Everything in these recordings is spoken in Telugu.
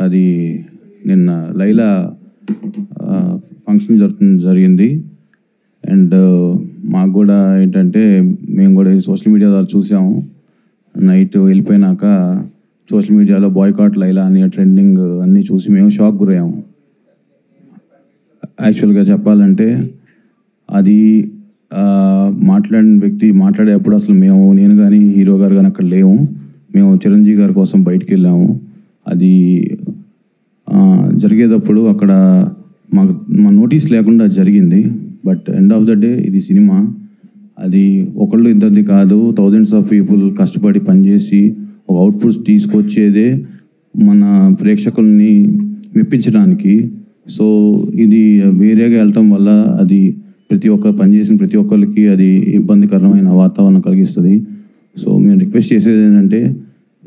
అది నిన్న లైలా ఫంక్షన్ జరిగింది. అండ్ మాకు కూడా ఏంటంటే మేము కూడా సోషల్ మీడియా ద్వారా చూసాము. నైట్ వెళ్ళిపోయినాక సోషల్ మీడియాలో బాయ్కాట్ లైలా అని ట్రెండింగ్ అన్నీ చూసి మేము షాక్ గురయ్యాము. యాక్చువల్గా చెప్పాలంటే అది మాట్లాడిన వ్యక్తి మాట్లాడేటప్పుడు అసలు నేను కానీ హీరో గారు కానీ అక్కడ లేము. మేము చిరంజీవి గారి కోసం బయటికి వెళ్ళాము. అది జరిగేటప్పుడు అక్కడ మా నోటీస్ లేకుండా జరిగింది. But end of the day ఇది సినిమా. అది ఒకళ్ళు ఇద్దరిది కాదు, థౌజండ్స్ ఆఫ్ పీపుల్ కష్టపడి పనిచేసి ఒక అవుట్పుట్ తీసుకొచ్చేదే మన ప్రేక్షకుల్ని మెప్పించడానికి. సో ఇది వేరేగా వెళ్ళటం వల్ల అది పనిచేసిన ప్రతి ఒక్కరికి అది ఇబ్బందికరమైన వాతావరణం కలిగిస్తుంది. సో మేము రిక్వెస్ట్ చేసేది ఏంటంటే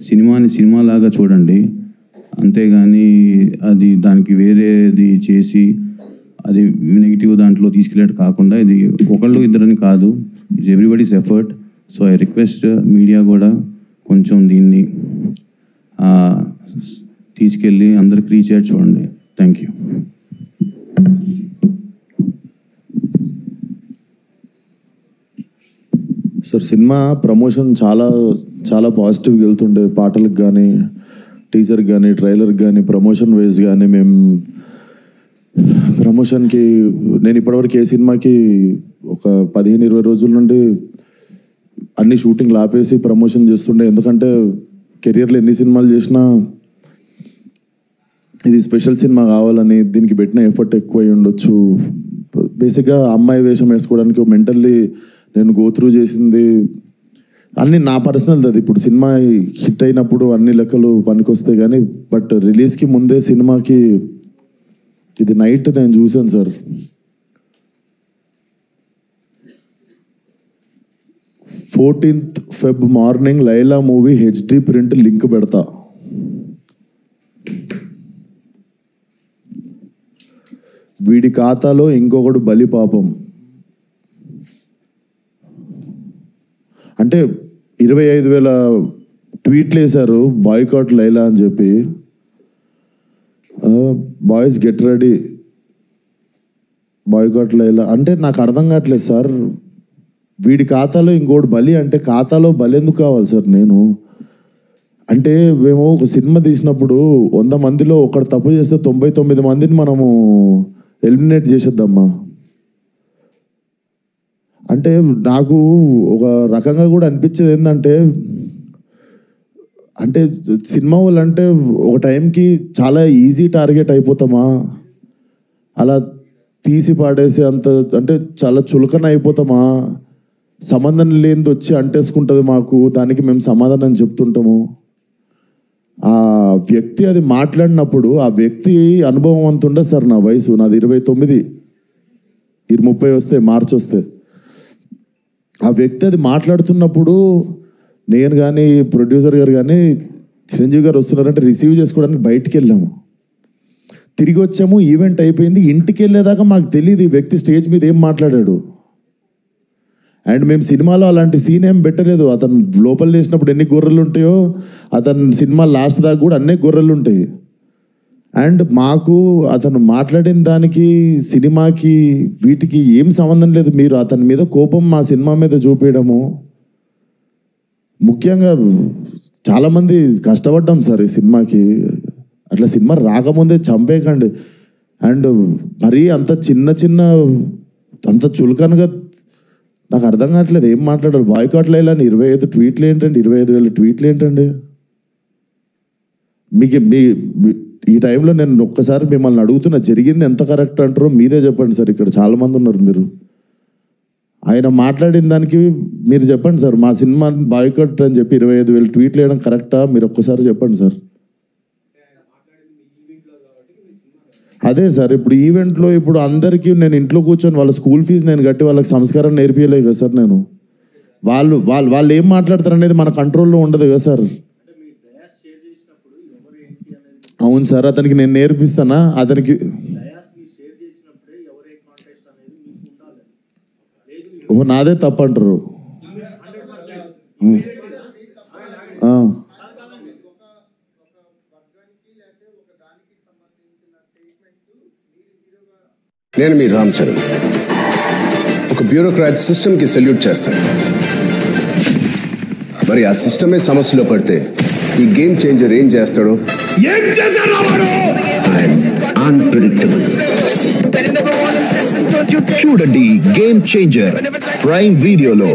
సినిమాని సినిమాలాగా చూడండి, అంతేగాని అది దానికి వేరేది చేసి అది నెగిటివ్ దాంట్లో తీసుకెళ్ళేది కాకుండా, ఇది ఒకళ్ళు ఇద్దరని కాదు, it's everybody's effort. So I request media కూడా కొంచెం దీన్ని తీసుకెళ్ళి అందరికి రీచ్ అయ్యేది చూడండి. Thank you. Sir, cinema promotion చాలా చాలా పాజిటివ్గా వెళ్తుండే. పాటలకు కానీ, టీజర్కి కానీ, ట్రైలర్కి కానీ, ప్రమోషన్ వైజ్ కానీ మేము ప్రమోషన్కి నేను ఇప్పటివరకు ఏ సినిమాకి ఒక 15-20 రోజుల నుండి అన్ని షూటింగ్లు ఆపేసి ప్రమోషన్ చేస్తుండే. ఎందుకంటే కెరియర్లో ఎన్ని సినిమాలు చేసినా ఇది స్పెషల్ సినిమా కావాలని దీనికి పెట్టిన ఎఫర్ట్ ఎక్కువ అయి ఉండొచ్చు. బేసిక్గా అమ్మాయి వేషం వేసుకోవడానికి మెంటల్లీ నేను గోత్రూ చేసింది అన్నీ నా పర్సనల్. అది ఇప్పుడు సినిమా హిట్ అయినప్పుడు అన్ని లెక్కలు పనికొస్తాయి కానీ, బట్ రిలీజ్కి ముందే సినిమాకి ఇది నైట్ నేను చూశాను sir. 14th Feb morning Laila movie HD print link పెడతా. వీడి ఖాతాలో ఇంకొకడు బలి పాపం. అంటే 25,000 ట్వీట్లు వేశారు బాయ్కాట్ లైలా అని చెప్పి. Boys get ready, boycott Laila అంటే నాకు అర్థం కావట్లేదు సార్. వీడి ఖాతాలో ఇంకోటి బలి అంటే ఖాతాలో బలి ఎందుకు కావాలి సార్? నేను అంటే మేము ఒక సినిమా తీసినప్పుడు 100 మందిలో ఒకడు తప్పు చేస్తే 99 మందిని మనము ఎలిమినేట్ చేసేద్దామా? అంటే నాకు ఒక రకంగా కూడా అనిపించేది ఏంటంటే, అంటే సినిమా వాళ్ళు అంటే ఒక టైంకి చాలా ఈజీ టార్గెట్ అయిపోతామా? అలా తీసి పాడేసి అంత అంటే చాలా చులకన అయిపోతామా? సంబంధం లేనిది వచ్చి అంటేసుకుంటుంది మాకు, దానికి మేము సమాధానం చెప్తుంటాము. ఆ వ్యక్తి అది మాట్లాడినప్పుడు ఆ వ్యక్తి అనుభవం అంత ఉండదు సార్. నా వయసు నాది 29, 30 వస్తే మార్చి వస్తే ఆ వ్యక్తి అది మాట్లాడుతున్నప్పుడు నేను కానీ ప్రొడ్యూసర్ గారు కానీ చిరంజీవి గారు వస్తున్నారంటే రిసీవ్ చేసుకోవడానికి బయటికి వెళ్ళాము. తిరిగి వచ్చాము, ఈవెంట్ అయిపోయింది. ఇంటికి వెళ్ళేదాకా మాకు తెలియదు ఈ వ్యక్తి స్టేజ్ మీద ఏం మాట్లాడాడు. అండ్ మేము సినిమాలో అలాంటి సీన్ ఏం పెట్టలేదు. అతను లోపల చేసినప్పుడు ఎన్ని గొర్రెలు ఉంటాయో అతను సినిమా లాస్ట్ దాకా కూడా అన్నీ గొర్రెలు ఉంటాయి. అండ్ మాకు అతను మాట్లాడిన దానికి సినిమాకి వీటికి ఏం సంబంధం లేదు. మీరు అతని మీద కోపం మా సినిమా మీద చూపించడము. ముఖ్యంగా చాలామంది కష్టపడ్డాం సార్ ఈ సినిమాకి. అట్లా సినిమా రాకముందే చంపేయకండి. అండ్ మరీ అంత చిన్న అంత చులకనగా నాకు అర్థం కావట్లేదు ఏం మాట్లాడారు. బాయ్కాట్ లైలా 25 ట్వీట్లు ఏంటండి? 25,000 ట్వీట్లు ఏంటండి? మీకు ఈ టైంలో నేను ఒక్కసారి మిమ్మల్ని అడుగుతున్నా, జరిగింది ఎంత కరెక్ట్ అంటారో మీరే చెప్పండి సార్. ఇక్కడ చాలామంది ఉన్నారు. మీరు ఆయన మాట్లాడిన దానికి మీరు చెప్పండి సార్. మా సినిమా బాయ్కాట్ అని చెప్పి 25,000 ట్వీట్లు వేయడం కరెక్టా? మీరు ఒక్కసారి చెప్పండి సార్. అదే సార్, ఇప్పుడు ఈవెంట్లో ఇప్పుడు అందరికీ నేను ఇంట్లో కూర్చొని వాళ్ళ స్కూల్ ఫీజు నేను కట్టి వాళ్ళకి సంస్కారం నేర్పించలేదు కదా సార్. నేను వాళ్ళు ఏం మాట్లాడతారు అనేది మన కంట్రోల్లో ఉండదు కదా సార్. అవును సార్, అతనికి నేను నేర్పిస్తానా? అతనికి నాదే తప్పంటారు. నేను మీ రామ్ చరణ్. ఒక బ్యూరోక్రాట్ సిస్టమ్ కి సెల్యూట్ చేస్తాను. మరి ఆ సిస్టమే సమస్యలో పడితే ఈ గేమ్ చేంజర్ ఏం చేస్తాడో అన్ప్రెడిక్టబుల్. చూడండి గేమ్ చేంజర్ ప్రైమ్ వీడియోలో.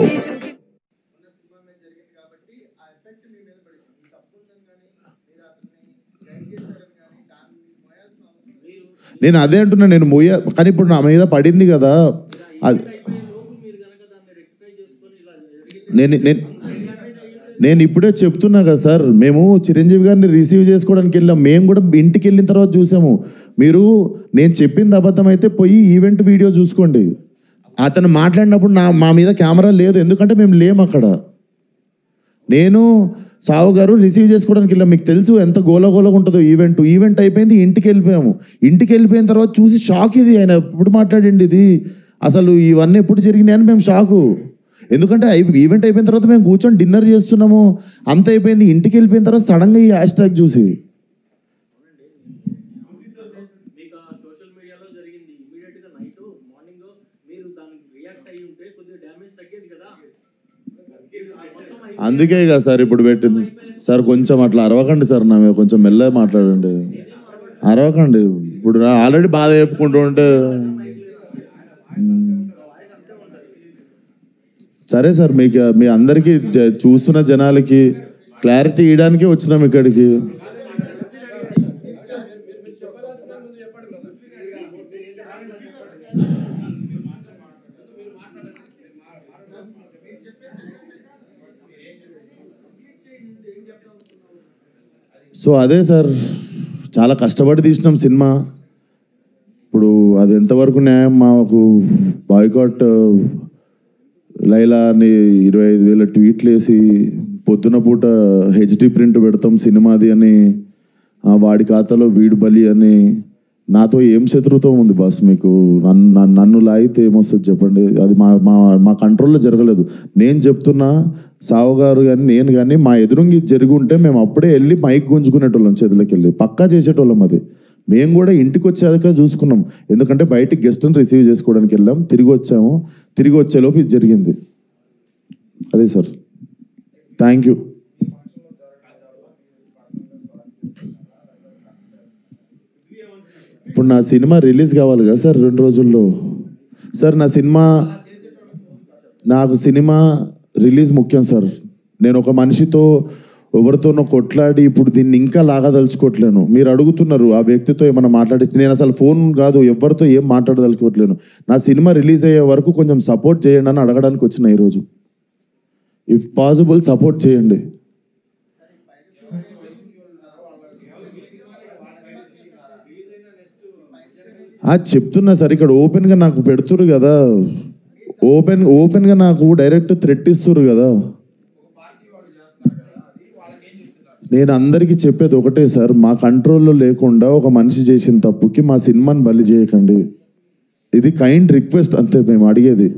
నేను అదే అంటున్నా, నేను కానీ ఇప్పుడు నా మీద పడింది కదా. నేను ఇప్పుడే చెప్తున్నా కదా సార్, మేము చిరంజీవి గారిని రిసీవ్ చేసుకోవడానికి వెళ్ళాం. మేము కూడా ఇంటికి వెళ్ళిన తర్వాత చూసాము. మీరు నేను చెప్పింది అబద్ధం అయితే పోయి ఈవెంట్ వీడియో చూసుకోండి. అతను మాట్లాడినప్పుడు మా మీద కెమెరా లేదు, ఎందుకంటే మేము లేము అక్కడ. నేను సావు గారు రిసీవ్ చేసుకోవడానికి వెళ్ళాం. మీకు తెలుసు ఎంత గోలగోలగా ఉంటుందో ఈవెంట్ అయిపోయింది, ఇంటికి వెళ్ళిపోయాము. ఇంటికి వెళ్ళిపోయిన తర్వాత చూసి షాక్, ఇది ఆయన ఎప్పుడు మాట్లాడండి, ఇది అసలు ఇవన్నీ ఎప్పుడు జరిగినాయి అని మేము షాకు. ఎందుకంటే ఈవెంట్ అయిపోయిన తర్వాత మేము కూర్చొని డిన్నర్ చేస్తున్నాము, అంత అయిపోయింది. ఇంటికి వెళ్ళిపోయిన తర్వాత సడన్గా ఈ హ్యాష్ ట్యాగ్ చూసి అందుకే కదా సార్ ఇప్పుడు పెట్టింది. సార్ కొంచెం అట్లా అరవకండి సార్, నా మీద కొంచెం మెల్లగా మాట్లాడండి, అరవకండి. ఇప్పుడు ఆల్రెడీ బాధ చెప్పుకుంటూ ఉంటే సరే సార్, మీకు మీ అందరికీ చూస్తున్న జనాలకి క్లారిటీ ఇవ్వడానికి వచ్చినాం ఇక్కడికి. సో అదే సార్, చాలా కష్టపడి తీసినాం సినిమా. ఇప్పుడు అది ఎంతవరకు న్యాయం? మాకు బాయ్కాట్ లైలా అని 25,000 ట్వీట్లు వేసి పొద్దున పూట హెచ్డి ప్రింట్ పెడతాం సినిమాది అని, వాడి ఖాతాలో వీడు బలి అని. నాతో ఏం శత్రుత్వం ఉంది బాస్ మీకు? నన్ను లాగితే ఏమొస్తుంది చెప్పండి? అది మా కంట్రోల్లో జరగలేదు. నేను చెప్తున్నా, సావు గారు కానీ నేను కానీ మా ఎదురుంగి జరిగి ఉంటే మేము అప్పుడే వెళ్ళి మైక్ గుంజుకునేటోళ్ళం, చేతులకి వెళ్ళి పక్కా చేసేటోళ్ళం. అది మేము కూడా ఇంటికి వచ్చాక చూసుకున్నాం, ఎందుకంటే బయటికి గెస్ట్ని రిసీవ్ చేసుకోవడానికి వెళ్ళాం, తిరిగి వచ్చాము. తిరిగి వచ్చేలోపు ఇది జరిగింది. అదే సార్, థ్యాంక్ యూ. ఇప్పుడు నా సినిమా రిలీజ్ కావాలి కదా సార్ 2 రోజుల్లో. సార్ నాకు సినిమా రిలీజ్ ముఖ్యం సార్. నేను ఒక మనిషితో ఎవరితోనో కొట్లాడి ఇప్పుడు దీన్ని ఇంకా లాగదలుచుకోవట్లేను. మీరు అడుగుతున్నారు ఆ వ్యక్తితో ఏమైనా మాట్లాడించి, నేను అసలు ఫోన్ కాదు ఎవరితో ఏం మాట్లాడదలుచుకోవట్లేను. నా సినిమా రిలీజ్ అయ్యే వరకు కొంచెం సపోర్ట్ చేయండి అని అడగడానికి వచ్చిన ఈరోజు. ఇఫ్ పాసిబుల్ సపోర్ట్ చేయండి. చెప్తున్నా సార్, ఇక్కడ ఓపెన్గా నాకు పెడుతురు కదా, ఓపెన్గా నాకు డైరెక్ట్ థ్రెట్ ఇస్తురు కదా. నేను అందరికీ చెప్పేది ఒకటే సార్, మా కంట్రోల్లో లేకుండా ఒక మనిషి చేసిన తప్పుకి మా సినిమాని బలి చేయకండి. ఇది కైండ్ రిక్వెస్ట్ అంతే మేము అడిగేది.